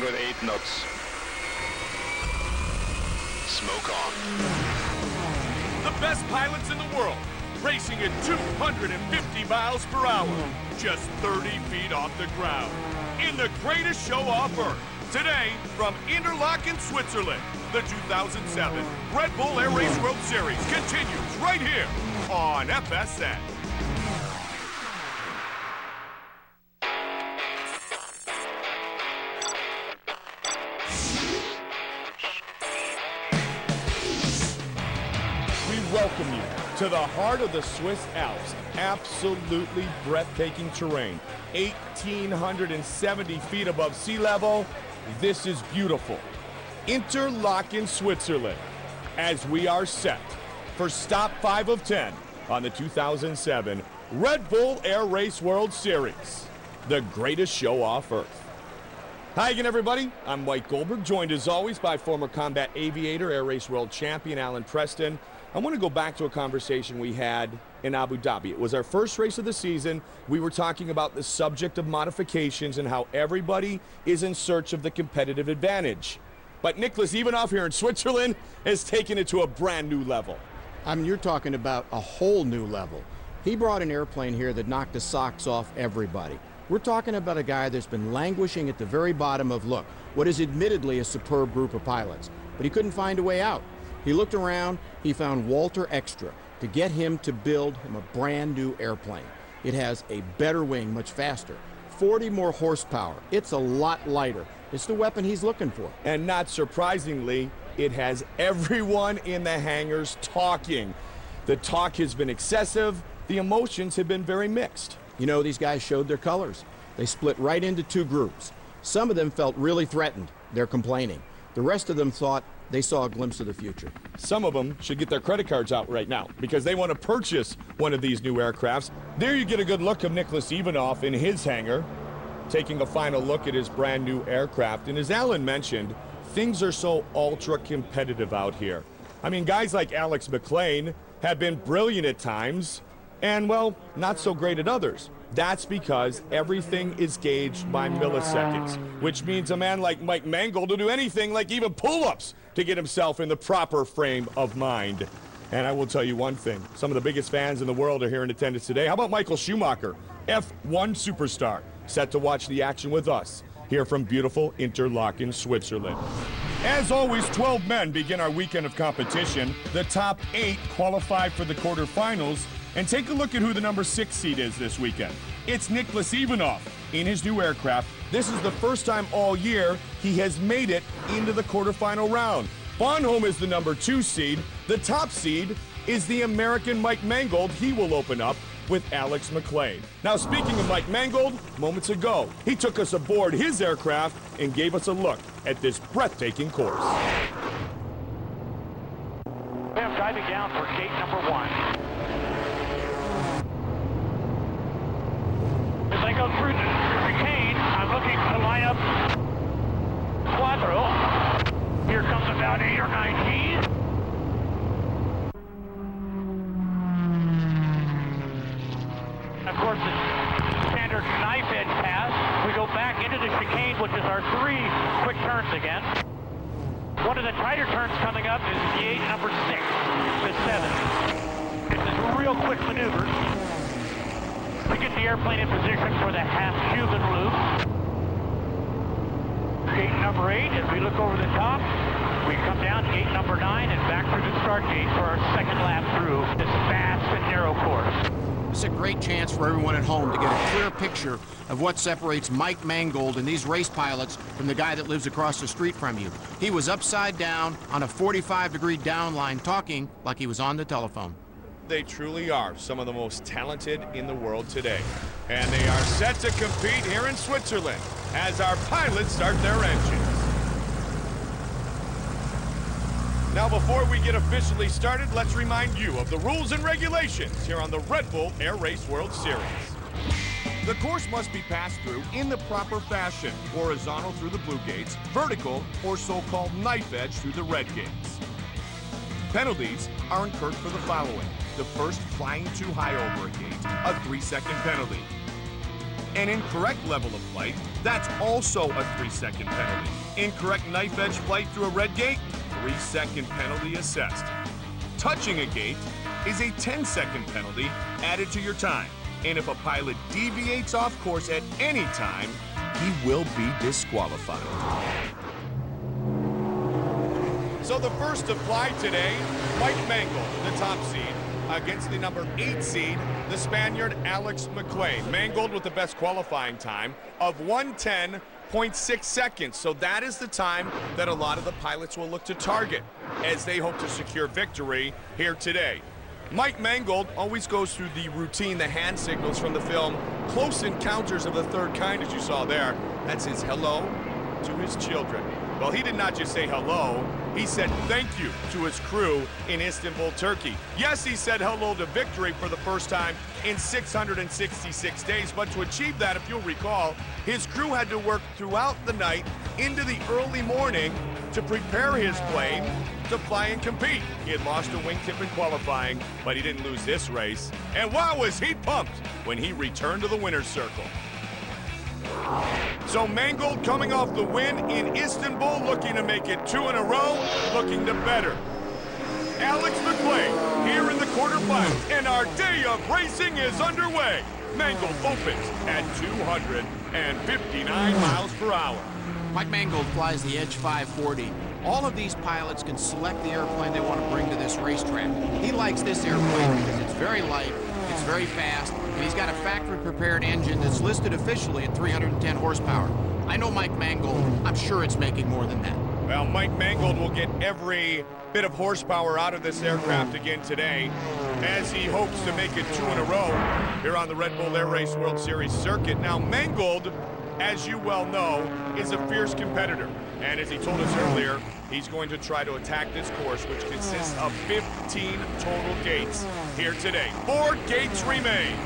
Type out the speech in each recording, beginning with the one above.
with 8 knots. Smoke on. The best pilots in the world, racing at 250 miles per hour, just 30 feet off the ground, in the greatest show off Earth. Today, from Interlaken, Switzerland, the 2007 Red Bull Air Race World Series continues right here on FSN. Welcome you to the heart of the Swiss Alps. Absolutely breathtaking terrain. 1,870 feet above sea level. This is beautiful. Interlaken, Switzerland, as we are set for stop 5 of 10 on the 2007 Red Bull Air Race World Series, the greatest show off Earth. Hi again, everybody. I'm Mike Goldberg, joined as always by former combat aviator, Air Race World Champion Alan Preston. I want to go back to a conversation we had in Abu Dhabi. It was our first race of the season. We were talking about the subject of modifications and how everybody is in search of the competitive advantage. But Nicholas Ivanov here in Switzerland has taken it to a brand new level. I mean, you're talking about a whole new level. He brought an airplane here that knocked the socks off everybody. We're talking about a guy that's been languishing at the very bottom of, look, what is admittedly a superb group of pilots, but he couldn't find a way out. He looked around, he found Walter Extra to get him to build him a brand new airplane. It has a better wing, much faster, 40 more horsepower. It's a lot lighter. It's the weapon he's looking for. And not surprisingly, it has everyone in the hangars talking. The talk has been excessive. The emotions have been very mixed. You know, these guys showed their colors. They split right into two groups. Some of them felt really threatened. They're complaining. The rest of them thought they saw a glimpse of the future. Some of them should get their credit cards out right now because they want to purchase one of these new aircrafts. There you get a good look of Nicholas Ivanov in his hangar, taking a final look at his brand new aircraft. And as Alan mentioned, things are so ultra competitive out here. I mean, guys like Alex McLean have been brilliant at times and, well, not so great at others. That's because everything is gauged by milliseconds, which means a man like Mike Mangold will do anything like even pull-ups to get himself in the proper frame of mind. And I will tell you one thing, some of the biggest fans in the world are here in attendance today. How about Michael Schumacher, F1 superstar, set to watch the action with us here from beautiful Interlaken, Switzerland. As always, 12 men begin our weekend of competition. The top 8 qualify for the quarterfinals. And take a look at who the number 6 seed is this weekend. It's Nicholas Ivanov in his new aircraft. This is the first time all year he has made it into the quarterfinal round. Bonholm is the number 2 seed. The top seed is the American Mike Mangold. He will open up with Alex McLean. Now, speaking of Mike Mangold, moments ago, he took us aboard his aircraft and gave us a look at this breathtaking course. I'm driving down for gate number 1. As I go through the chicane, I'm looking to line up Quattro. Here comes about 8 or 9 Gs. Of course, the standard knife edge pass. We go back into the chicane, which is our 3 quick turns again. One of the tighter turns coming up is gauge number 6 to 7. This is real quick maneuvers to get the airplane in position for the half-Cuban loop. Gate number 8, as we look over the top, we come down to gate number 9 and back through the start gate for our second lap through this fast and narrow course. It's a great chance for everyone at home to get a clear picture of what separates Mike Mangold and these race pilots from the guy that lives across the street from you. He was upside down on a 45-degree downline talking like he was on the telephone. They truly are some of the most talented in the world today. And they are set to compete here in Switzerland as our pilots start their engines. Now, before we get officially started, let's remind you of the rules and regulations here on the Red Bull Air Race World Series. The course must be passed through in the proper fashion, horizontal through the blue gates, vertical or so-called knife edge through the red gates. Penalties are incurred for the following. The first, flying too high over a gate, a 3-second penalty. An incorrect level of flight, that's also a 3-second penalty. Incorrect knife edge flight through a red gate, 3-second penalty assessed. Touching a gate is a 10-second penalty added to your time. And if a pilot deviates off course at any time, he will be disqualified. So the first to fly today, Mike Mangold, the top seed, against the number 8 seed, the Spaniard Alex McLean. Mangold with the best qualifying time of 1:10.6 seconds. So that is the time that a lot of the pilots will look to target as they hope to secure victory here today. Mike Mangold always goes through the routine, the hand signals from the film Close Encounters of the Third Kind, as you saw there. That's his hello to his children. Well, he did not just say hello, he said thank you to his crew in Istanbul, Turkey. Yes, he said hello to victory for the first time in 666 days, but to achieve that, if you'll recall, his crew had to work throughout the night into the early morning to prepare his plane to fly and compete. He had lost a wingtip in qualifying, but he didn't lose this race. And wow, was he pumped when he returned to the winner's circle. So Mangold coming off the win in Istanbul, looking to make it 2 in a row, looking to better. Alex McLean here in the quarterfinals, and our day of racing is underway. Mangold opens at 259 miles per hour. Mike Mangold flies the Edge 540. All of these pilots can select the airplane they want to bring to this racetrack. He likes this airplane because it's very light, it's very fast, and he's got a factory-prepared engine that's listed officially at 310 horsepower. I know Mike Mangold. I'm sure it's making more than that. Well, Mike Mangold will get every bit of horsepower out of this aircraft again today as he hopes to make it 2 in a row here on the Red Bull Air Race World Series circuit. Now, Mangold, as you well know, is a fierce competitor. And as he told us earlier, he's going to try to attack this course, which consists of 15 total gates here today. 4 gates remain.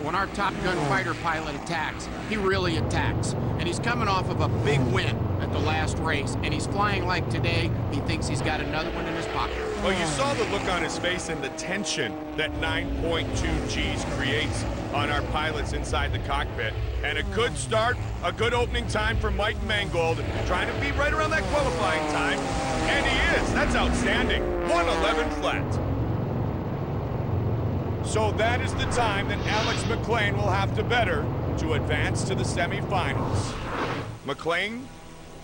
When our Top Gun fighter pilot attacks, he really attacks. And he's coming off of a big win at the last race, and he's flying like today. He thinks he's got another one in his pocket. Well, you saw the look on his face and the tension that 9.2 Gs creates on our pilots inside the cockpit. And a good start, a good opening time for Mike Mangold, trying to be right around that qualifying time. And he is. That's outstanding. 1:11 flat. So that is the time that Alex McLean will have to better to advance to the semifinals. McLean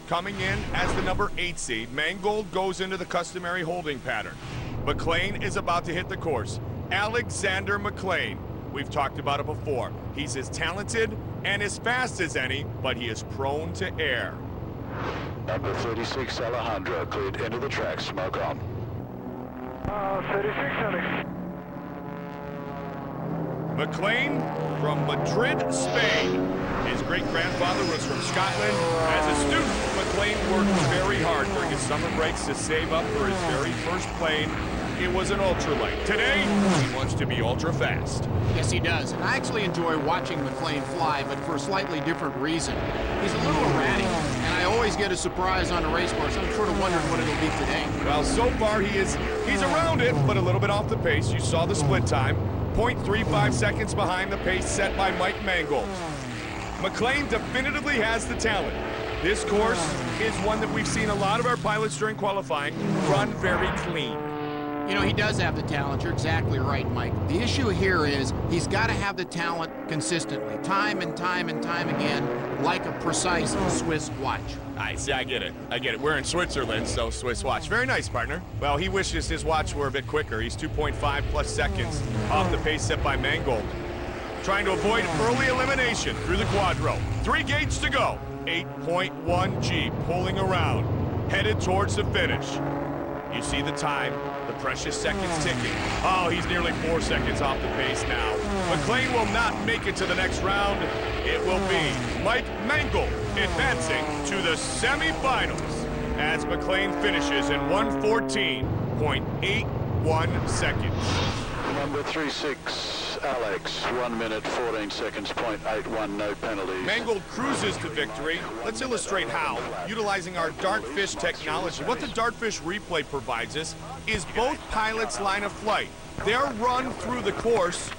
coming in as the number 8 seed. Mangold goes into the customary holding pattern. McLean is about to hit the course. Alexander McLean. We've talked about it before. He's as talented and as fast as any, but he is prone to err. Number 36, Alejandro, cleared into the track. Smoke on. 36, Alex. McLean from Madrid, Spain. His great-grandfather was from Scotland. As a student, McLean worked very hard during his summer breaks to save up for his very first plane. It was an ultralight. Today, he wants to be ultra-fast. Yes, he does. And I actually enjoy watching McLean fly, but for a slightly different reason. He's a little erratic, and I always get a surprise on a race course. I'm sort of wondering what it'll be today. Well, so far he's around it, but a little bit off the pace. You saw the split time. 0.35 seconds behind the pace set by Mike Mangold. McLean definitively has the talent. This course is one that we've seen a lot of our pilots during qualifying run very clean. You know, he does have the talent. You're exactly right, Mike. The issue here is he's got to have the talent consistently, time and time and time again, like a precise Swiss watch. I see, I get it. We're in Switzerland, so Swiss watch. Very nice, partner. Well, he wishes his watch were a bit quicker. He's 2.5 plus seconds off the pace set by Mangold. Trying to avoid early elimination through the quadro. 3 gates to go. 8.1 G pulling around, headed towards the finish. You see the time, the precious seconds ticking. Oh, he's nearly 4 seconds off the pace now. McLean will not make it to the next round. It will be Mike Mangold advancing to the semifinals as McLean finishes in 1:14.81 seconds. Number 36, Alex, 1 minute, 14 seconds, 0.81, no penalties. Mangold cruises to victory. Let's illustrate how, utilizing our Dartfish technology. What the Dartfish replay provides us is both pilots' line of flight. Their run through the course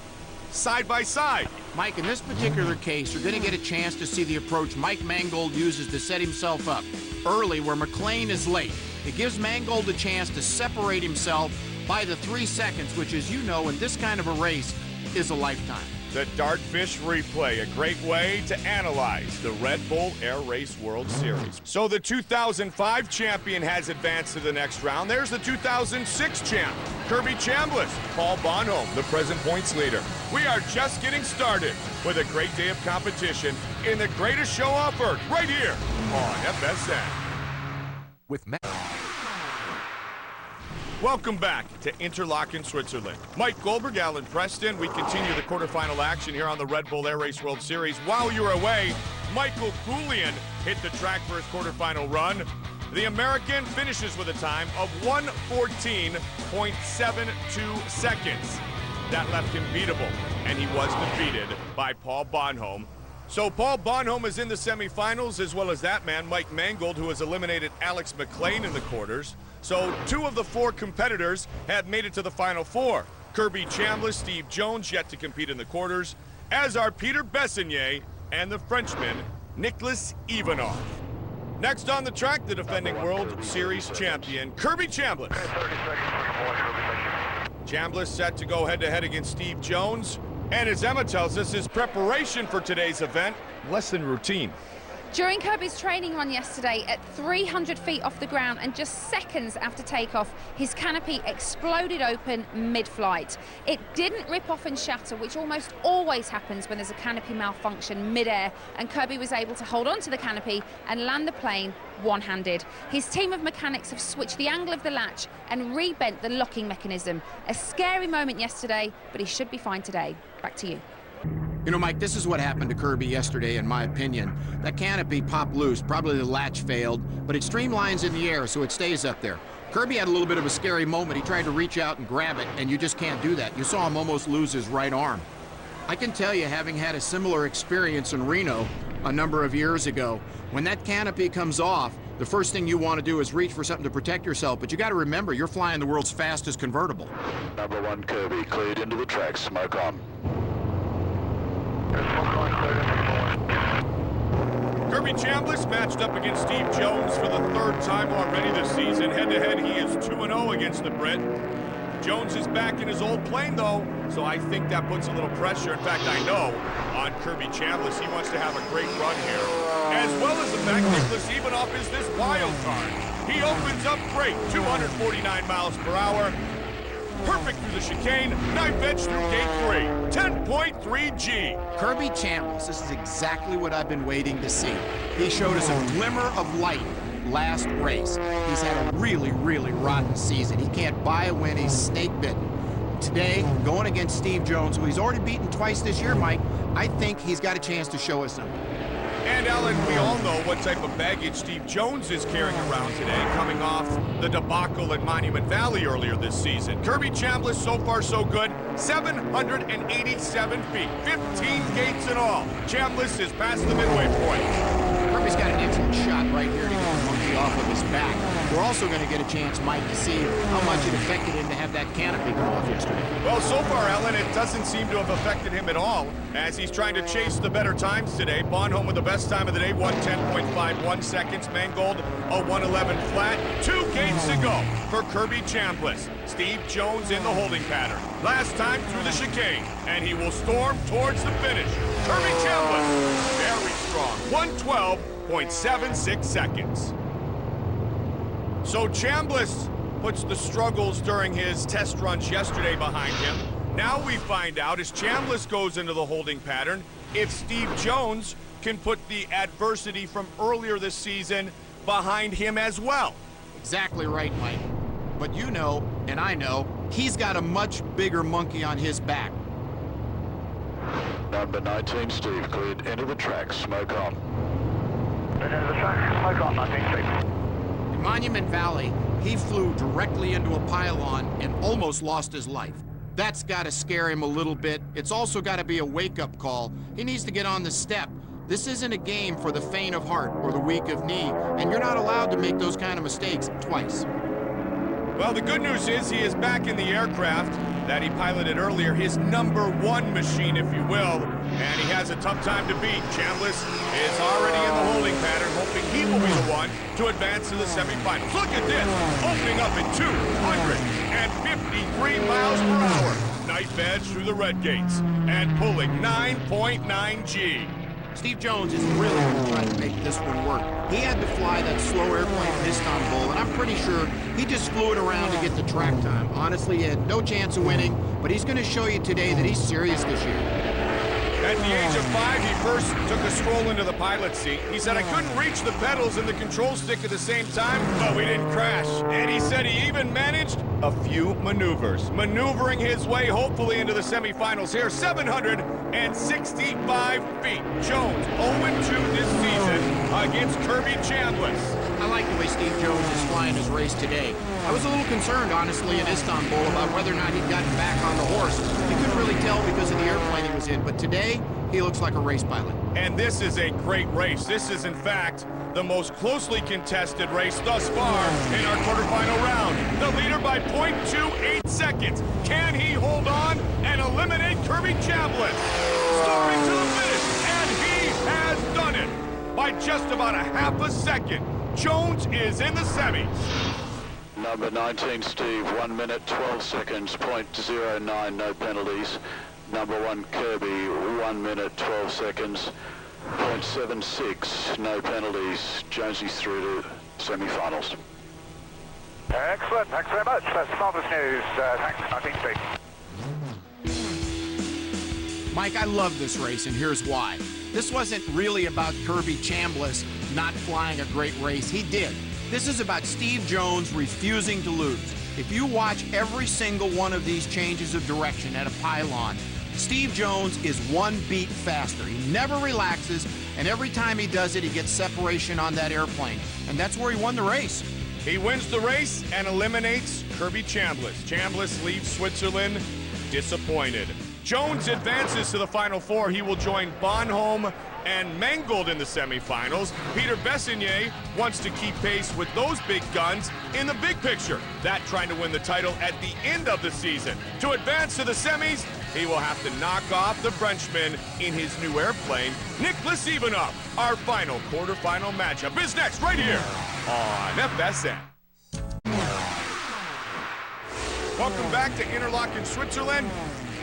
side by side. Mike, in this particular case, you're going to get a chance to see the approach Mike Mangold uses to set himself up early where McLean is late. It gives Mangold a chance to separate himself by the 3 seconds, which, as you know, in this kind of a race is a lifetime. The Dartfish replay, a great way to analyze the Red Bull Air Race World Series. So the 2005 champion has advanced to the next round. There's the 2006 champ, Kirby Chambliss. Paul Bonhomme, the present points leader. We are just getting started with a great day of competition in the greatest show off earth, right here on FSN. With Matt. Welcome back to Interlaken, Switzerland. Mike Goldberg, Alan Preston. We continue the quarterfinal action here on the Red Bull Air Race World Series. While you were away, Michael Coulian hit the track for his quarterfinal run. The American finishes with a time of 1:14.72 seconds. That left him beatable, and he was defeated by Paul Bonhomme. So Paul Bonhomme is in the semifinals, as well as that man, Mike Mangold, who has eliminated Alex McLean in the quarters. So 2 of the 4 competitors have made it to the Final Four. Kirby Chambliss, Steve Jones yet to compete in the quarters, as are Peter Bessonnier and the Frenchman, Nicholas Ivanov. Next on the track, the defending World Series champion, Kirby Chambliss. Chambliss set to go head-to-head against Steve Jones. And as Emma tells us, his preparation for today's event, less than routine. During Kirby's training run yesterday, at 300 feet off the ground and just seconds after takeoff, his canopy exploded open mid-flight. It didn't rip off and shatter, which almost always happens when there's a canopy malfunction mid-air, and Kirby was able to hold onto the canopy and land the plane one-handed. His team of mechanics have switched the angle of the latch and rebent the locking mechanism. A scary moment yesterday, but he should be fine today. Back to you. You know, Mike, this is what happened to Kirby yesterday, in my opinion. That canopy popped loose, probably the latch failed, but it streamlines in the air, so it stays up there. Kirby had a little bit of a scary moment. He tried to reach out and grab it, and you just can't do that. You saw him almost lose his right arm. I can tell you, having had a similar experience in Reno a number of years ago, when that canopy comes off, the first thing you want to do is reach for something to protect yourself, but you got to remember, you're flying the world's fastest convertible. Number 1 Kirby, cleared into the track, smoke on. Kirby Chambliss matched up against Steve Jones for the 3rd time already this season. Head-to-head, he is 2-0 against the Brit. Jones is back in his old plane, though, so I think that puts a little pressure. In fact, I know on Kirby Chambliss, he wants to have a great run here. As well as the fact Nicholas Ivanov is this wild card. He opens up great, 249 miles per hour. Perfect through the chicane, knife edge through gate 3, 10.3 G. Kirby Chambliss, this is exactly what I've been waiting to see. He showed us a glimmer of light last race. He's had a really, really rotten season. He can't buy a win, he's snake bitten. Today, going against Steve Jones, who he's already beaten twice this year, Mike, I think he's got a chance to show us something. And Alan, we all know what type of baggage Steve Jones is carrying around today, coming off the debacle at Monument Valley earlier this season. Kirby Chambliss, so far so good, 787 feet, 15 gates in all. Chambliss is past the midway point. Kirby's got an excellent shot right here to get the monkey off of his back. We're also going to get a chance, Mike, to see how much it affected him to have that canopy come off yesterday. Well, so far, Alan, it doesn't seem to have affected him at all, as he's trying to chase the better times today. Bonhomme with the best time of the day, 1:10.51 seconds. Mangold, a 1:11 flat. 2 gates to go for Kirby Chambliss. Steve Jones in the holding pattern. Last time through the chicane, and he will storm towards the finish. Kirby Chambliss, very strong, 1:12.76 seconds. So Chambliss puts the struggles during his test runs yesterday behind him. Now we find out, as Chambliss goes into the holding pattern, if Steve Jones can put the adversity from earlier this season behind him as well. Exactly right, Mike. But you know, and I know, he's got a much bigger monkey on his back. Number 19 Steve, cleared into the track, smoke on. Into the track, smoke on, 19 Steve. In Monument Valley, he flew directly into a pylon and almost lost his life. That's got to scare him a little bit. It's also got to be a wake-up call. He needs to get on the step. This isn't a game for the faint of heart or the weak of knee, and you're not allowed to make those kind of mistakes twice. Well, the good news is he is back in the aircraft. that he piloted earlier, his #1 machine, if you will, and he has a tough time to beat. Chambliss is already in the holding pattern, hoping he will be the one to advance to the semifinals. Look at this, opening up at 253 miles per hour. Knife edge through the red gates and pulling 9.9 G. Steve Jones is really going to try to make this one work. He had to fly that slow airplane in Istanbul, and I'm pretty sure he just flew it around to get the track time. Honestly, he had no chance of winning, but he's going to show you today that he's serious this year. At the age of 5, he first took a stroll into the pilot seat. He said, I couldn't reach the pedals and the control stick at the same time, but we didn't crash. And he said he even managed a few maneuvers, maneuvering his way hopefully into the semifinals here. 765 feet. Jones 0-2 this season against Kirby Chambliss. I like the way Steve Jones is flying his race today. I was a little concerned, honestly, in Istanbul about whether or not he'd gotten back on the horse. You couldn't really tell because of the airplane he was in, but today, he looks like a race pilot. And this is a great race. This is, in fact, the most closely contested race thus far in our quarterfinal round. The leader by 0.28 seconds. Can he hold on and eliminate Kirby Chambliss? Storming to the finish, and he has done it by just about a half a second. Jones is in the semis. Number 19, Steve, 1 minute, 12 seconds, .09, no penalties. Number 1, Kirby, 1 minute, 12 seconds, .76, no penalties. Jonesy's through to semi-finals. Excellent, thanks very much. That's marvelous news. Thanks, 19, Steve. Mike, I love this race, and here's why. This wasn't really about Kirby Chambliss not flying a great race. He did. This is about Steve Jones refusing to lose. If you watch every single one of these changes of direction at a pylon, Steve Jones is one beat faster. He never relaxes, and every time he does it, he gets separation on that airplane. And that's where he won the race. He wins the race and eliminates Kirby Chambliss. Chambliss leaves Switzerland disappointed. Jones advances to the Final Four. He will join Bonhomme and Mangold in the semifinals. Peter Bessignet wants to keep pace with those big guns in the big picture. That trying to win the title at the end of the season. To advance to the semis, he will have to knock off the Frenchman in his new airplane, Nicholas Ivanov. Our final quarterfinal matchup is next right here on FSN. Welcome back to Interlaken, Switzerland.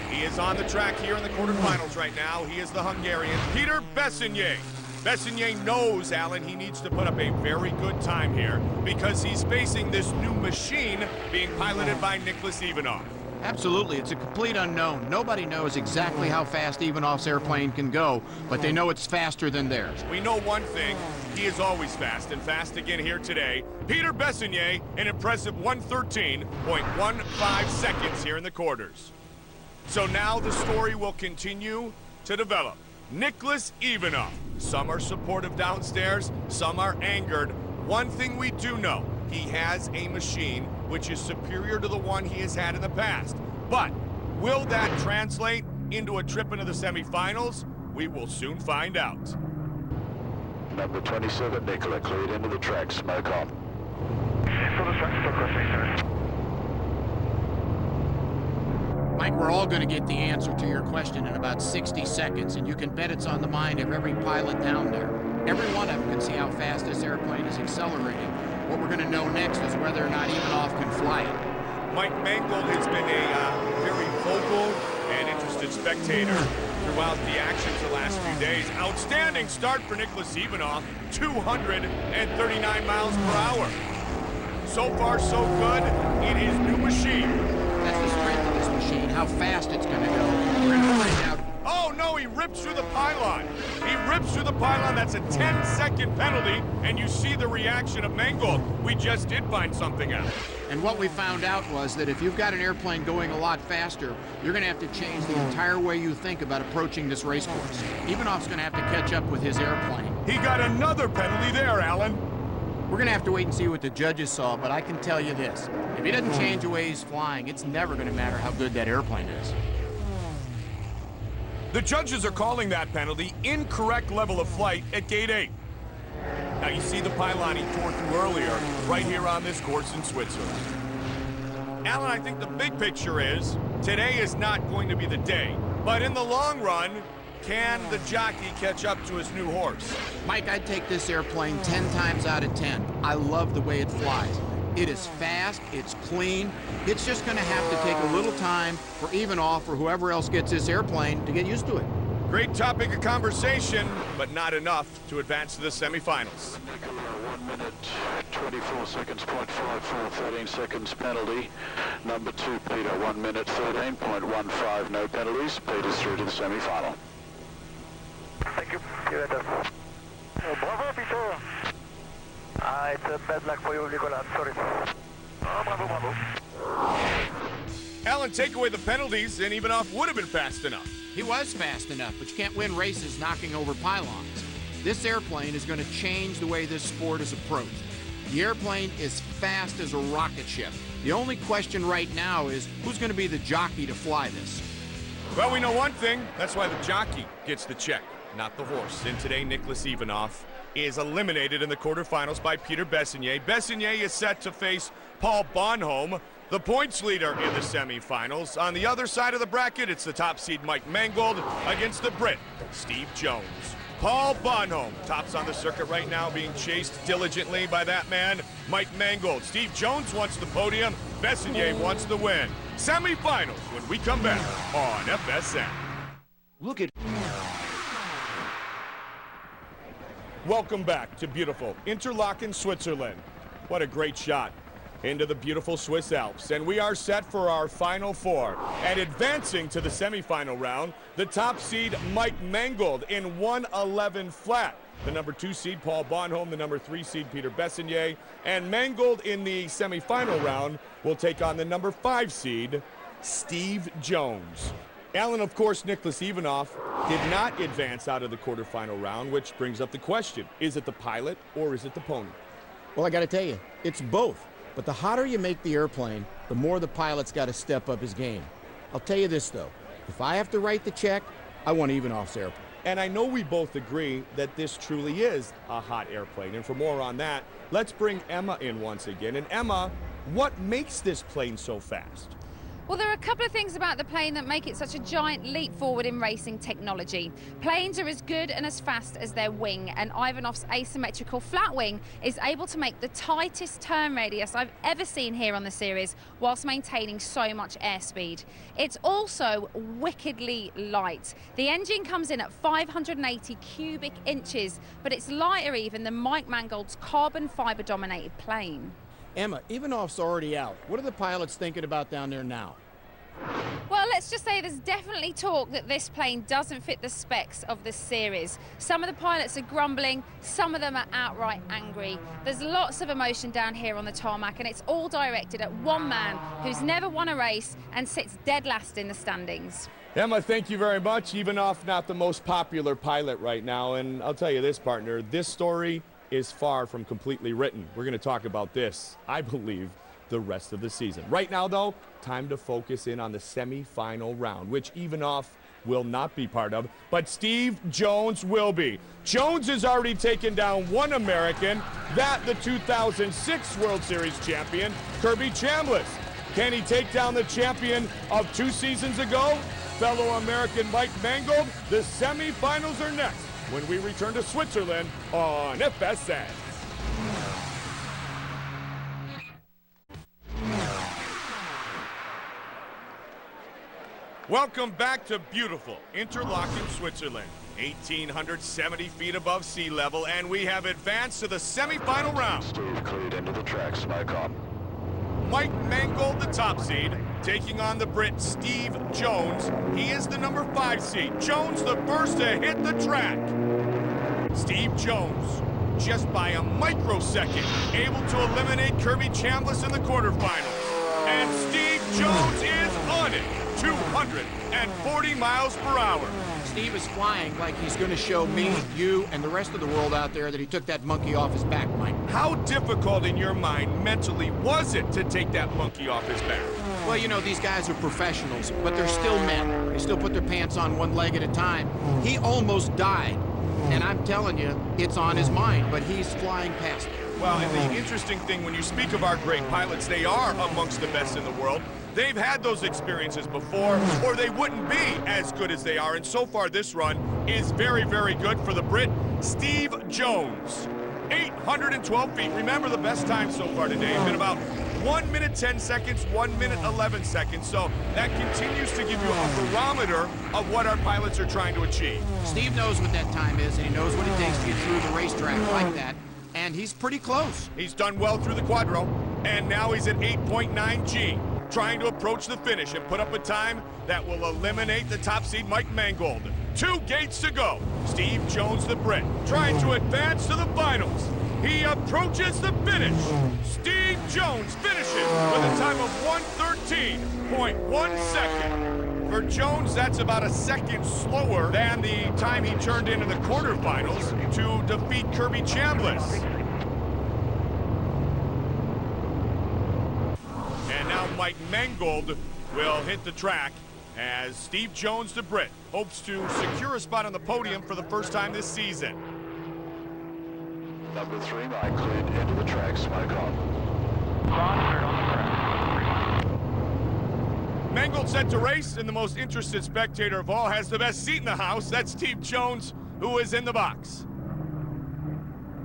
He is on the track here in the quarterfinals right now. He is the Hungarian, Peter Bessignet. Bessignet knows, Alan, he needs to put up a very good time here because he's facing this new machine being piloted by Nicholas Ivanov. Absolutely, it's a complete unknown. Nobody knows exactly how fast Ivanov's airplane can go, but they know it's faster than theirs. We know one thing, he is always fast, and fast again here today. Peter Bessignet, an impressive 113.15 seconds here in the quarters. So now the story will continue to develop. Nicholas Ivanov. Some are supportive downstairs, some are angered. One thing we do know, he has a machine which is superior to the one he has had in the past. But will that translate into a trip into the semifinals? We will soon find out. Number 27, Nicola, cleared into the track, smoke on. For the track, still crossing, sir. Mike, we're all going to get the answer to your question in about 60 seconds, and you can bet it's on the mind of every pilot down there. Every one of them can see how fast this airplane is accelerating. What we're going to know next is whether or not Ivanov can fly it. Mike Mangold has been a very vocal and interested spectator throughout the actions the last few days. Outstanding start for Nicholas Ivanov, 239 miles per hour. So far, so good in his new machine. That's the strength of this machine, how fast it's going to go. We're going to find out. Oh, no, he rips through the pylon. He rips through the pylon. That's a 10-second penalty, and you see the reaction of Mangold. We just did find something out. And what we found out was that if you've got an airplane going a lot faster, you're going to have to change the entire way you think about approaching this race course. Ivanov's going to have to catch up with his airplane. He got another penalty there, Alan. We're going to have to wait and see what the judges saw, but I can tell you this. If he doesn't change the way he's flying, it's never going to matter how good that airplane is. The judges are calling that penalty incorrect level of flight at gate 8. Now you see the pylon he tore through earlier, right here on this course in Switzerland. Alan, I think the big picture is today is not going to be the day. But in the long run, can the jockey catch up to his new horse? Mike, I'd take this airplane 10 times out of 10. I love the way it flies. It is fast, it's clean. It's just going to have to take a little time for Ivanov or whoever else gets this airplane to get used to it. Great topic of conversation, but not enough to advance to the semifinals. 1 minute, 24 seconds, 0.54, 13 seconds penalty. Number 2, Peter, 1 minute, 13.15, no penalties. Peter's through to the semi-final. Thank you. You had us. Bravo, Peter. It's a bad luck for you, Nicolas. I'm sorry. Bravo, bravo. Alan, take away the penalties, and Ivanov would have been fast enough. He was fast enough, but you can't win races knocking over pylons. This airplane is going to change the way this sport is approached. The airplane is fast as a rocket ship. The only question right now is who's going to be the jockey to fly this? Well, we know one thing. That's why the jockey gets the check, not the horse. And today, Nicholas Ivanov is eliminated in the quarterfinals by Peter Bessignier. Bessignier is set to face Paul Bonhomme, the points leader in the semifinals. On the other side of the bracket, it's the top seed Mike Mangold against the Brit, Steve Jones. Paul Bonhomme tops on the circuit right now, being chased diligently by that man, Mike Mangold. Steve Jones wants the podium. Bessignier wants the win. Semifinals when we come back on FSN. Look at... Welcome back to beautiful Interlaken, Switzerland. What a great shot into the beautiful Swiss Alps. And we are set for our final four. And advancing to the semifinal round, the top seed Mike Mangold in 111 flat. The number 2 seed Paul Bonhomme, the number 3 seed Peter Bessignier. And Mangold in the semifinal round will take on the number 5 seed Steve Jones. Alan, of course, Nicholas Ivanov did not advance out of the quarterfinal round, which brings up the question, is it the pilot or is it the pony? Well, I got to tell you, it's both. But the hotter you make the airplane, the more the pilot's got to step up his game. I'll tell you this, though. If I have to write the check, I want Ivanov's airplane. And I know we both agree that this truly is a hot airplane. And for more on that, let's bring Emma in once again. And Emma, what makes this plane so fast? Well, there are a couple of things about the plane that make it such a giant leap forward in racing technology. Planes are as good and as fast as their wing, and Ivanov's asymmetrical flat wing is able to make the tightest turn radius I've ever seen here on the series, whilst maintaining so much airspeed. It's also wickedly light. The engine comes in at 580 cubic inches, but it's lighter even than Mike Mangold's carbon fiber dominated plane. Emma, Ivanov's already out. What are the pilots thinking about down there now? Well, let's just say there's definitely talk that this plane doesn't fit the specs of the series. Some of the pilots are grumbling, some of them are outright angry. There's lots of emotion down here on the tarmac, and it's all directed at one man who's never won a race and sits dead last in the standings. Emma, thank you very much. Ivanov, not the most popular pilot right now, and I'll tell you this, partner, this story is far from completely written. We're going to talk about this, I believe, the rest of the season. Right now, though, time to focus in on the semi-final round, which Ivanov will not be part of, but Steve Jones will be. Jones has already taken down one American, that the 2006 World Series champion, Kirby Chambliss. Can he take down the champion of 2 seasons ago? Fellow American Mike Mangold, the semi-finals are next when we return to Switzerland on FSN. Welcome back to beautiful Interlaken, Switzerland. 1,870 feet above sea level, and we have advanced to the semifinal round. Steve cleared into the track, smoke on. Mike Mangold, the top seed, taking on the Brit Steve Jones. He is the number 5 seed. Jones, the first to hit the track. Steve Jones, just by a microsecond, able to eliminate Kirby Chambliss in the quarterfinals. And Steve Jones is on it, 240 miles per hour. Steve is flying like he's going to show me, you, and the rest of the world out there that he took that monkey off his back, Mike. How difficult in your mind mentally was it to take that monkey off his back? Well, you know, these guys are professionals, but they're still men. They still put their pants on one leg at a time. He almost died. And I'm telling you, it's on his mind, but he's flying past it. Well, and the interesting thing, when you speak of our great pilots, they are amongst the best in the world. They've had those experiences before, or they wouldn't be as good as they are. And so far, this run is very, very good for the Brit, Steve Jones. 812 feet. Remember, the best time so far today has been about 1 minute 10 seconds, 1 minute 11 seconds. So that continues to give you a barometer of what our pilots are trying to achieve. Steve knows what that time is, and he knows what it takes to get through the racetrack like that. And he's pretty close. He's done well through the quadro, and now he's at 8.9 G, trying to approach the finish and put up a time that will eliminate the top seed Mike Mangold. 2 gates to go. Steve Jones, the Brit, trying to advance to the finals. He approaches the finish. Steve Jones finishes with a time of 1:13.1 second. For Jones, that's about a second slower than the time he turned in the quarterfinals to defeat Kirby Chambliss. And now Mike Mangold will hit the track as Steve Jones, the Brit, hopes to secure a spot on the podium for the first time this season. Number 3, Mike, cleared into the track, smoke on. Roger on the track. Mangold set to race, and the most interested spectator of all has the best seat in the house. That's Steve Jones, who is in the box.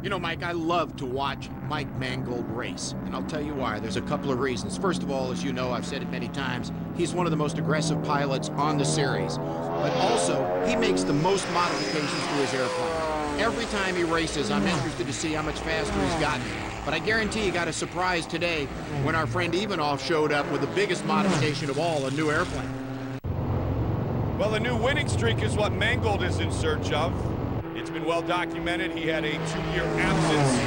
You know, Mike, I love to watch Mike Mangold race, and I'll tell you why. There's a couple of reasons. First of all, as you know, I've said it many times, he's one of the most aggressive pilots on the series. But also, he makes the most modifications to his airplane. Every time he races, I'm interested to see how much faster he's gotten. But I guarantee he got a surprise today when our friend Ivanov showed up with the biggest modification of all, a new airplane. Well, a new winning streak is what Mangold is in search of. It's been well documented. He had a 2-year absence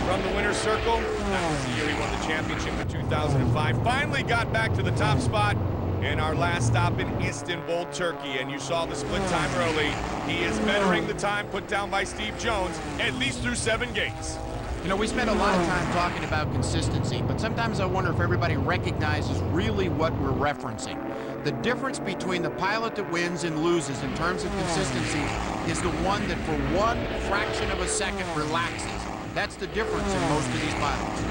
from the winner's circle. That was the year he won the championship in 2005. Finally got back to the top spot in our last stop in Istanbul, Turkey. And you saw the split time early. He is bettering the time put down by Steve Jones, at least through 7 gates. You know, we spent a lot of time talking about consistency, but sometimes I wonder if everybody recognizes really what we're referencing. The difference between the pilot that wins and loses in terms of consistency is the one that for 1 fraction of a second relaxes. That's the difference in most of these pilots.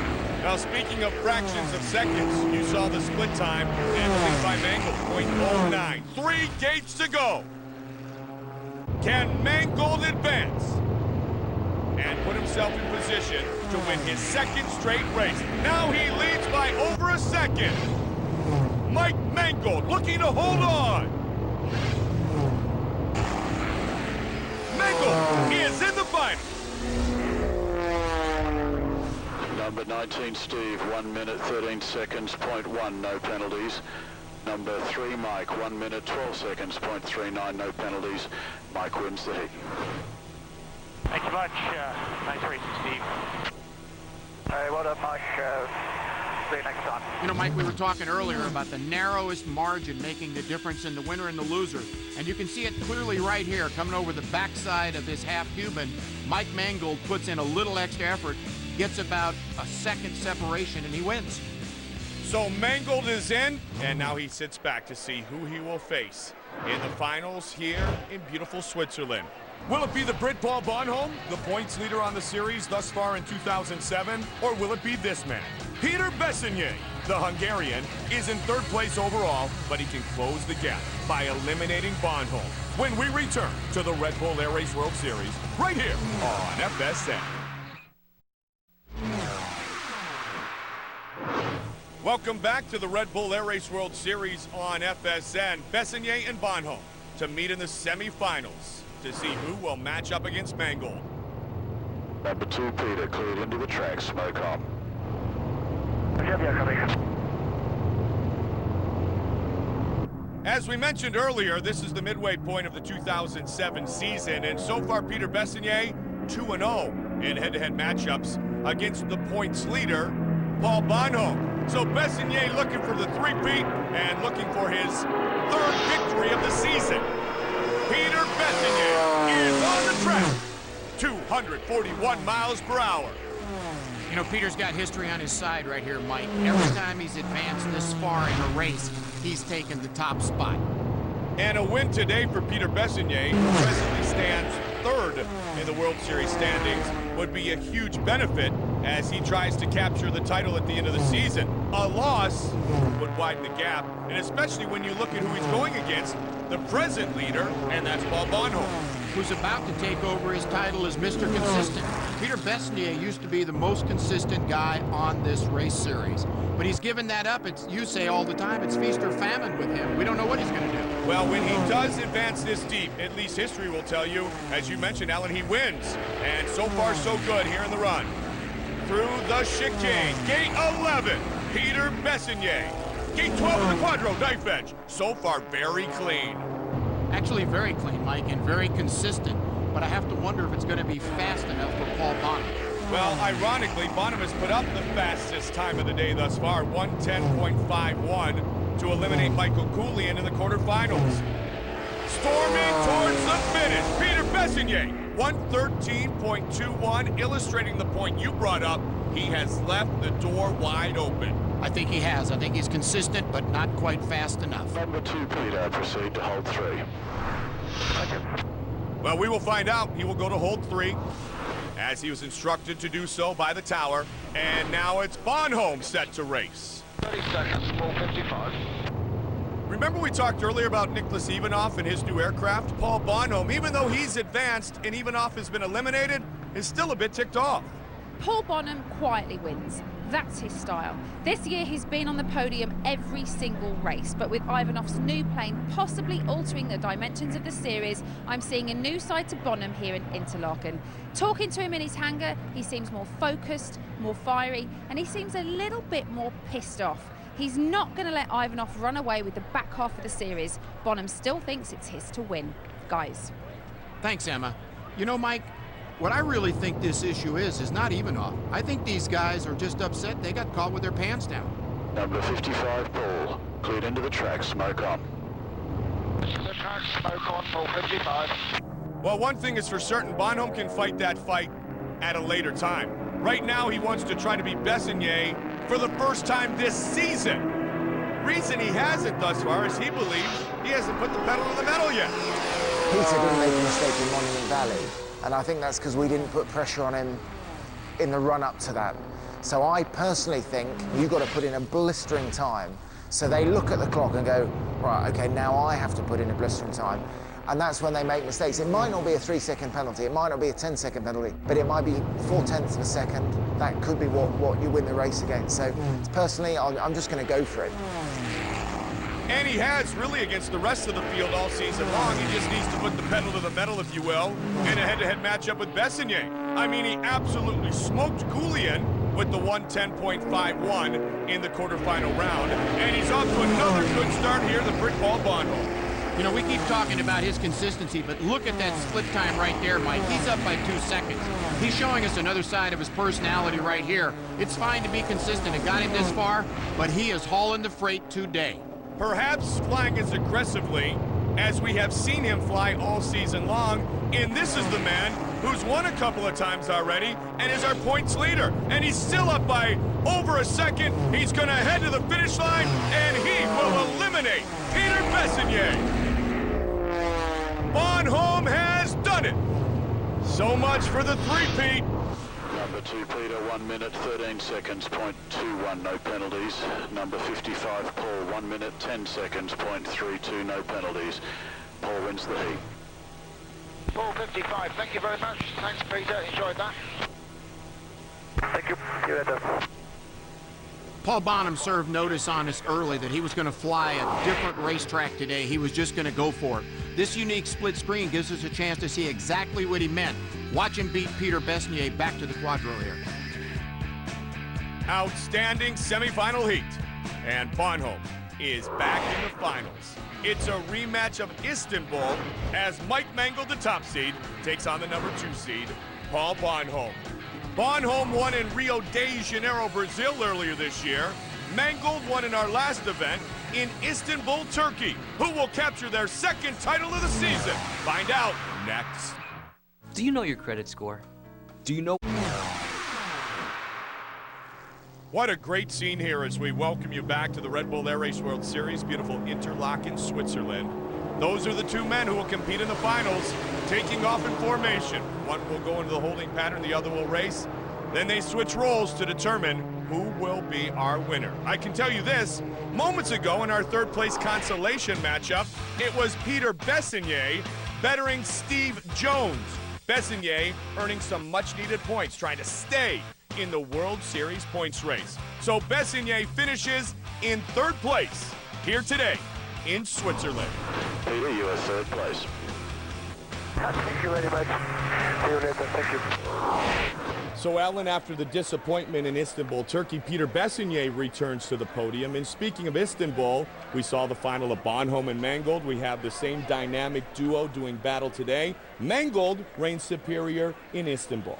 Now, speaking of fractions of seconds, you saw the split time and the lead by Mangold, 0.09. 3 gates to go. Can Mangold advance and put himself in position to win his 2nd straight race? Now he leads by over a second. Mike Mangold looking to hold on. Mangold is in the final. Number 19, Steve, 1 minute 13 seconds, 0.1, no penalties. Number 3, Mike, 1 minute 12 seconds, 0.39, no penalties. Mike wins the heat. Thanks much. Nice racing, Steve. Hey, well done, Mike. See you next time. You know, Mike, we were talking earlier about the narrowest margin making the difference in the winner and the loser. And you can see it clearly right here, coming over the backside of this half-Cuban. Mike Mangold puts in a little extra effort, gets about a second separation, and he wins. So Mangold is in, and now he sits back to see who he will face in the finals here in beautiful Switzerland. Will it be the Brit Paul Bonhomme, the points leader on the series thus far in 2007, or will it be this man? Peter Bessigny, the Hungarian, is in 3rd place overall, but he can close the gap by eliminating Bonhomme when we return to the Red Bull Air Race World Series right here on FSN. Welcome back to the Red Bull Air Race World Series on FSN. Bessigny and Bonhomme to meet in the semifinals to see who will match up against Mangold. Number 2, Peter, cleared into the track, smoke on. As we mentioned earlier, this is the midway point of the 2007 season, and so far Peter Bessigny 2-0 in head-to-head matchups against the points leader, Paul Bonhomme. So Bessigny looking for the 3-peat and looking for his 3rd victory of the season. Peter Bessigny is on the track, 241 miles per hour. You know, Peter's got history on his side right here, Mike. Every time he's advanced this far in a race, he's taken the top spot. And a win today for Peter Bessigny, who presently stands 3rd in the World Series standings, would be a huge benefit as he tries to capture the title at the end of the season. A loss would widen the gap, and especially when you look at who he's going against, the present leader, and that's Paul Bonhomme, who's about to take over his title as Mr. Consistent. Peter Besnier used to be the most consistent guy on this race series, but he's given that up. You say all the time, it's feast or famine with him. We don't know what he's going to do. Well, when he does advance this deep, at least history will tell you, as you mentioned, Alan, he wins. And so far, so good here in the run. Through the chicane, gate 11, Peter Besnier. Gate 12 of the Quadro, knife edge. So far, very clean. Actually, very clean, Mike, and very consistent. But I have to wonder if it's going to be fast enough for Paul Bonhomme. Well, ironically, Bonhomme has put up the fastest time of the day thus far, 1:10.51, to eliminate Michael Coulian in the quarterfinals. Storming towards the finish, Peter Besnier, 1:13.21, illustrating the point you brought up. He has left the door wide open. I think he has. I think he's consistent, but not quite fast enough. Number 2, Peter, proceed to hold 3. Well, we will find out. He will go to hold 3, as he was instructed to do so by the tower. And now it's Bonhomme set to race. 30 seconds, 4:55. Remember we talked earlier about Nicholas Ivanov and his new aircraft? Paul Bonhomme, even though he's advanced and Ivanov has been eliminated, is still a bit ticked off. Paul Bonhomme quietly wins. That's his style. This year he's been on the podium every single race, but with Ivanov's new plane possibly altering the dimensions of the series, I'm seeing a new side to Bonhomme here in Interlaken. Talking to him in his hangar, he seems more focused, more fiery, and he seems a little bit more pissed off. He's not going to let Ivanov run away with the back half of the series. Bonhomme still thinks it's his to win. Guys. Thanks, Emma. You know, Mike, what I really think this issue is not Ivanov. I think these guys are just upset they got caught with their pants down. Number 55, Paul, cleared into the track, smoke on. The track, smoke on, 4:55. Well, one thing is for certain, Bonhomme can fight that fight at a later time. Right now, he wants to try to beat Besnier for the first time this season. Reason he hasn't thus far is he believes he hasn't put the pedal to the metal yet. Peter didn't make a mistake in Monument Valley, and I think that's because we didn't put pressure on him in the run-up to that. So I personally think you've got to put in a blistering time. So they look at the clock and go, right, okay, now I have to put in a blistering time. And that's when they make mistakes. It might not be a 3-second penalty, it might not be a 10-second penalty, but it might be 0.4 of a second. That could be what you win the race against. So personally, I'm just going to go for it. And he has really against the rest of the field all season long. He just needs to put the pedal to the metal, if you will, in a head-to-head matchup with Besnier. I mean, he absolutely smoked Coulian with the 1:10.51 in the quarterfinal round. And he's off to another good start here, the brick Paul Bonhomme. You know, we keep talking about his consistency, but look at that split time right there, Mike. He's up by 2 seconds. He's showing us another side of his personality right here. It's fine to be consistent. It got him this far, but he is hauling the freight today. Perhaps flying as aggressively as we have seen him fly all season long, and this is the man who's won a couple of times already and is our points leader. And he's still up by over a second. He's going to head to the finish line, and he will eliminate Peter Besnier. Bonhomme has done it. So much for the three-peat. Number 2, Peter, 1 minute 13 seconds, 0.21, no penalties. Number 55, Paul, 1 minute 10 seconds, 0.32, no penalties. Paul wins the heat. 4:55. Thank you very much. Thanks, Peter. Enjoyed that. Thank you. You had Paul Bonhomme served notice on us early that he was going to fly a different racetrack today. He was just going to go for it. This unique split screen gives us a chance to see exactly what he meant. Watch him beat Peter Besnier back to the Quadro here. Outstanding semifinal heat. And Bonhomme is back in the finals. It's a rematch of Istanbul as Mike Mangold, the top seed, takes on the number 2 seed, Paul Bonhomme. Bonhomme won in Rio de Janeiro, Brazil earlier this year. Mangold won in our last event in Istanbul, Turkey. Who will capture their second title of the season? Find out next. Do you know your credit score? Do you know? What a great scene here as we welcome you back to the Red Bull Air Race World Series, beautiful Interlaken, Switzerland. Those are the 2 men who will compete in the finals, taking off in formation. One will go into the holding pattern, the other will race. Then they switch roles to determine who will be our winner. I can tell you this, moments ago in our third place consolation matchup, it was Peter Bessignier bettering Steve Jones. Bessignier earning some much needed points, trying to stay in the World Series points race. So Bessignier finishes in third place here today in Switzerland. Peter, you are third place. Thank you very much. See you later. Thank you. So, Alan, after the disappointment in Istanbul, Turkey, Peter Bessignier returns to the podium. And speaking of Istanbul, we saw the final of Bonhomme and Mangold. We have the same dynamic duo doing battle today. Mangold reigns superior in Istanbul.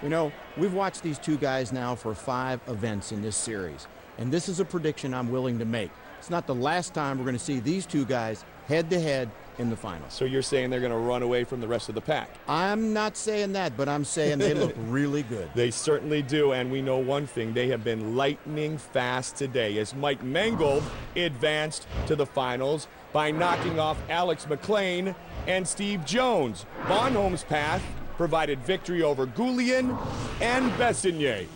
You know, we've watched these two guys now for 5 events in this series, and this is a prediction I'm willing to make. It's not the last time we're going to see these two guys head-to-head in the finals. So you're saying they're going to run away from the rest of the pack? I'm not saying that, but I'm saying they look really good. They certainly do, and we know one thing. They have been lightning fast today as Mike Mangold advanced to the finals by knocking off Alex McLean and Steve Jones. Bonhomme's path provided victory over Goulian and Bessignier.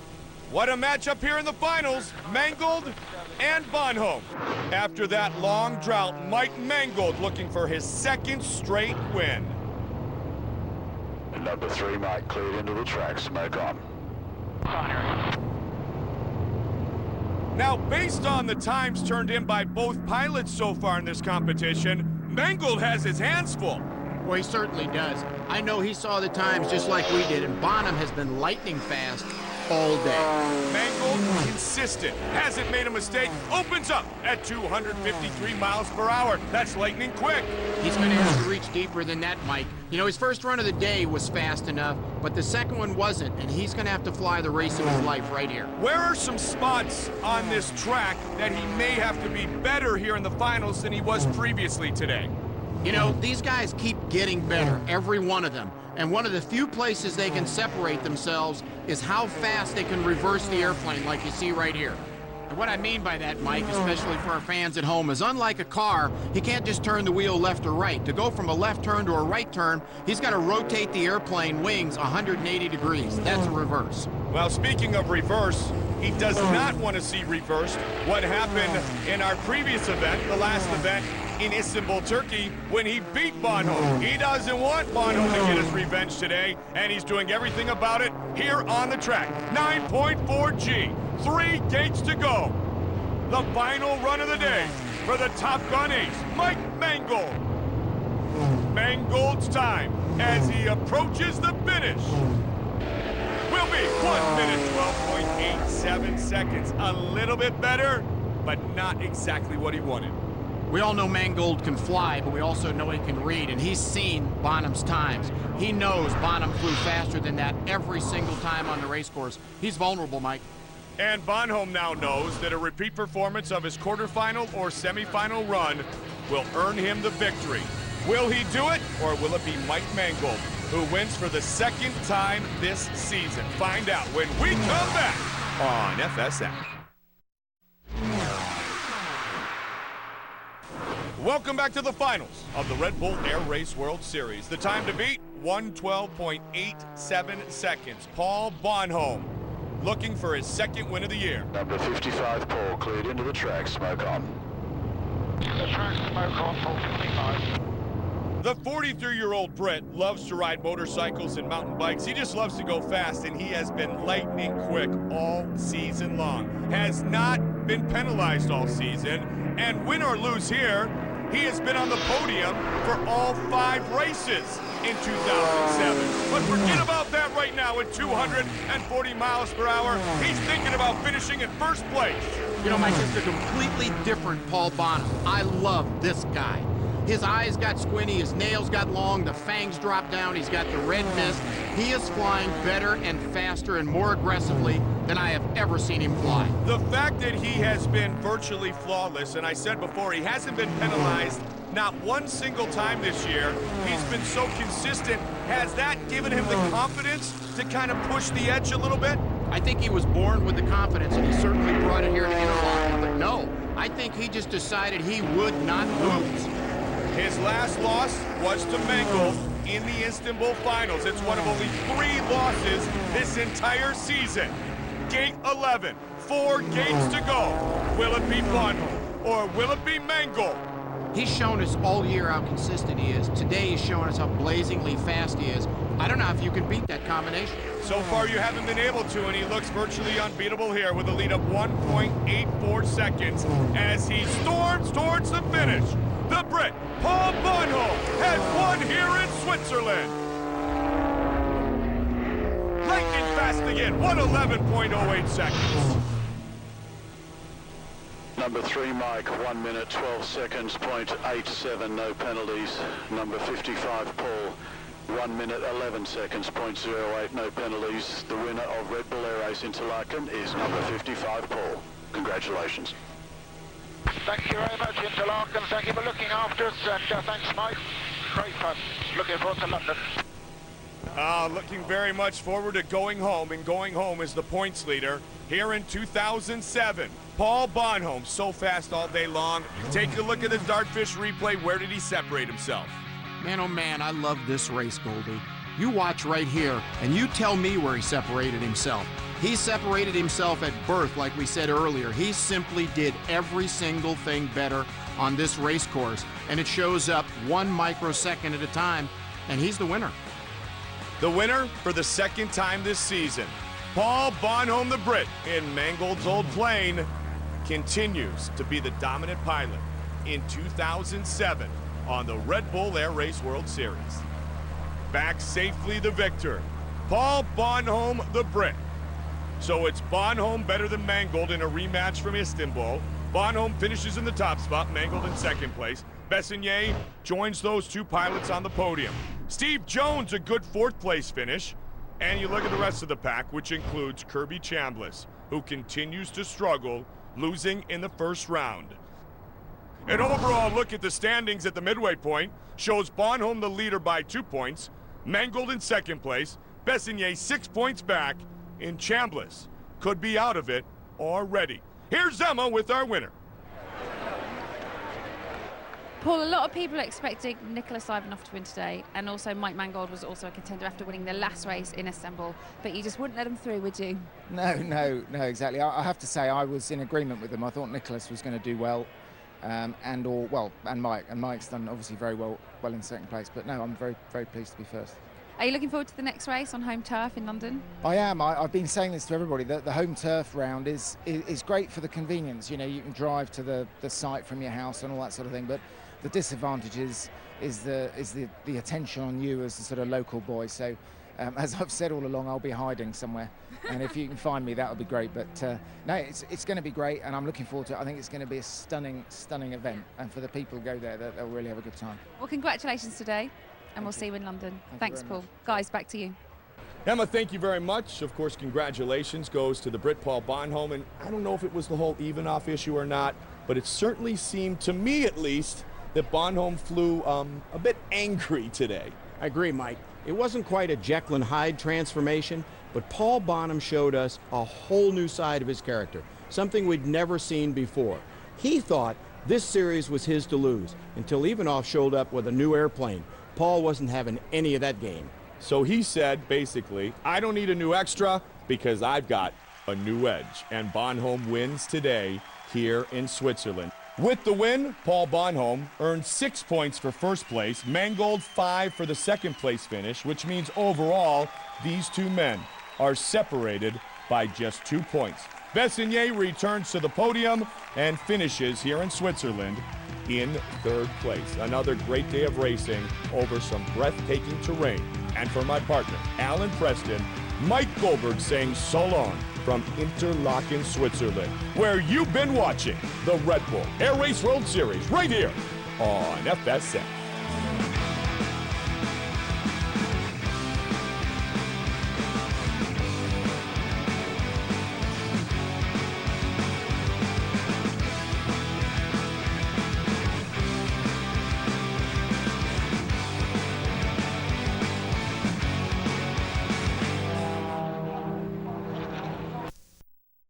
What a matchup here in the finals, Mangold and Bonhomme. After that long drought, Mike Mangold looking for his second straight win. Number 3, Mike, cleared into the track, smoke on. Now, based on the times turned in by both pilots so far in this competition, Mangold has his hands full. Well, he certainly does. I know he saw the times just like we did, and Bonham has been lightning fast all day. Mangold, consistent, hasn't made a mistake, opens up at 253 miles per hour. That's lightning quick. He's going to have to reach deeper than that, Mike. You know, his first run of the day was fast enough, but the second one wasn't, and he's going to have to fly the race of his life right here. Where are some spots on this track that he may have to be better here in the finals than he was previously today? You know, these guys keep getting better, every one of them. And one of the few places they can separate themselves is how fast they can reverse the airplane, like you see right here. And what I mean by that, Mike, especially for our fans at home, is unlike a car, he can't just turn the wheel left or right. To go from a left turn to a right turn, he's got to rotate the airplane wings 180 degrees. That's a reverse. Well, speaking of reverse, he does not want to see reversed what happened in our previous event, the last event in Istanbul, Turkey, when he beat Bonhomme. He doesn't want Bonhomme to get his revenge today, and he's doing everything about it here on the track. 9.4 G, 3 gates to go. The final run of the day for the Top Gun ace, Mike Mangold. Mangold's time as he approaches the finish will be 1 minute 12.87 seconds. A little bit better, but not exactly what he wanted. We all know Mangold can fly, but we also know he can read, and he's seen Bonham's times. He knows Bonham flew faster than that every single time on the race course. He's vulnerable, Mike. And Bonhomme now knows that a repeat performance of his quarterfinal or semifinal run will earn him the victory. Will he do it, or will it be Mike Mangold, who wins for the second time this season? Find out when we come back on FSM. Welcome back to the finals of the Red Bull Air Race World Series. The time to beat, 1:12.87 seconds. Paul Bonhomme looking for his second win of the year. Number 55, Paul, cleared into the track, smoke on. The track, smoke on, 455. The 43-year-old Brit loves to ride motorcycles and mountain bikes. He just loves to go fast, and he has been lightning quick all season long. Has not been penalized all season, and win or lose here, he has been on the podium for all 5 races in 2007. But forget about that right now at 240 miles per hour. He's thinking about finishing in first place. You know, Mike, it's a completely different Paul Bonham. I love this guy. His eyes got squinty, his nails got long, the fangs dropped down, he's got the red mist. He is flying better and faster and more aggressively than I have ever seen him fly. The fact that he has been virtually flawless, and I said before, he hasn't been penalized not one single time this year. He's been so consistent. Has that given him the confidence to kind of push the edge a little bit? I think he was born with the confidence, and he certainly brought it here to Interlaken. But no, I think he just decided he would not lose. His last loss was to Mangold in the Istanbul finals. It's one of only 3 losses this entire season. Gate 11, 4 gates to go. Will it be Bonhomme or will it be Mangold? He's shown us all year how consistent he is. Today he's showing us how blazingly fast he is. I don't know if you can beat that combination. So far you haven't been able to, and he looks virtually unbeatable here with a lead of 1.84 seconds as he storms towards the finish. The Brit, Paul Bonhomme, has won here in Switzerland. Lightning fast again, 1:11.08 seconds. Number 3, Mike, 1 minute 12 seconds, .87, no penalties. Number 55, Paul, 1 minute 11 seconds, .08, no penalties. The winner of Red Bull Air Race Interlaken is number 55, Paul. Congratulations. Thank you very much, Interlaken. Thank you for looking after us, and thanks, Mike. Great fun. Looking forward to London. Looking very much forward to going home, and going home is the points leader here in 2007. Paul Bonhomme, so fast all day long. Take a look at the Dartfish replay. Where did he separate himself? Man, oh man, I love this race, Goldie. You watch right here, and you tell me where he separated himself. He separated himself at birth, like we said earlier. He simply did every single thing better on this race course, and it shows up 1 microsecond at a time, and he's the winner. The winner for the 2nd time this season, Paul Bonhomme the Brit in Mangold's old plane, continues to be the dominant pilot in 2007 on the Red Bull Air Race World Series. Back safely the victor, Paul Bonhomme the Brit. So it's Bonhomme better than Mangold in a rematch from Istanbul. Bonhomme finishes in the top spot, Mangold in 2nd place. Bessignet joins those 2 pilots on the podium. Steve Jones, a good 4th place finish. And you look at the rest of the pack, which includes Kirby Chambliss, who continues to struggle, losing in the 1st round. An overall look at the standings at the midway point shows Bonhomme the leader by 2 points, Mangold in 2nd place, Bessignet 6 points back, and Chambliss could be out of it already. Here's Emma with our winner. Paul, a lot of people are expecting Nicholas Ivanov to win today, and also Mike Mangold was also a contender after winning the last race in Istanbul, but you just wouldn't let him through, would you? No, exactly. I have to say I was in agreement with them. I thought Nicholas was going to do well, and Mike. And Mike's done obviously very well in 2nd place, but no, I'm very, very pleased to be 1st. Are you looking forward to the next race on home turf in London? I am. I've been saying this to everybody. The home turf round is great for the convenience. You know, you can drive to the site from your house and all that sort of thing, but the disadvantage is the attention on you as the sort of local boy. So, as I've said all along, I'll be hiding somewhere, and if you can find me, that would be great. But no, it's going to be great, and I'm looking forward to it. I think it's going to be a stunning event, and for the people who go there, they'll really have a good time. Well, congratulations today, and we'll see you in London. Thanks, Paul. Guys, back to you. Emma, thank you very much. Of course, congratulations goes to the Brit Paul Bonhomme, and I don't know if it was the whole Ivanov issue or not, but it certainly seemed, to me at least, that Bonhomme flew a bit angry today. I agree, Mike. It wasn't quite a Jekyll and Hyde transformation, but Paul Bonhomme showed us a whole new side of his character, something we'd never seen before. He thought this series was his to lose until Ivanov showed up with a new airplane. Paul wasn't having any of that game. So he said, basically, I don't need a new extra because I've got a new edge. And Bonhomme wins today here in Switzerland. With the win, Paul Bonhomme earned 6 points for 1st place, Mangold 5 for the 2nd place finish, which means overall, these 2 men are separated by just 2 points. Bessignet returns to the podium and finishes here in Switzerland in 3rd place. Another great day of racing over some breathtaking terrain. And for my partner, Alan Preston, Mike Goldberg saying so long from Interlaken, Switzerland, where you've been watching the Red Bull Air Race World Series right here on FSN.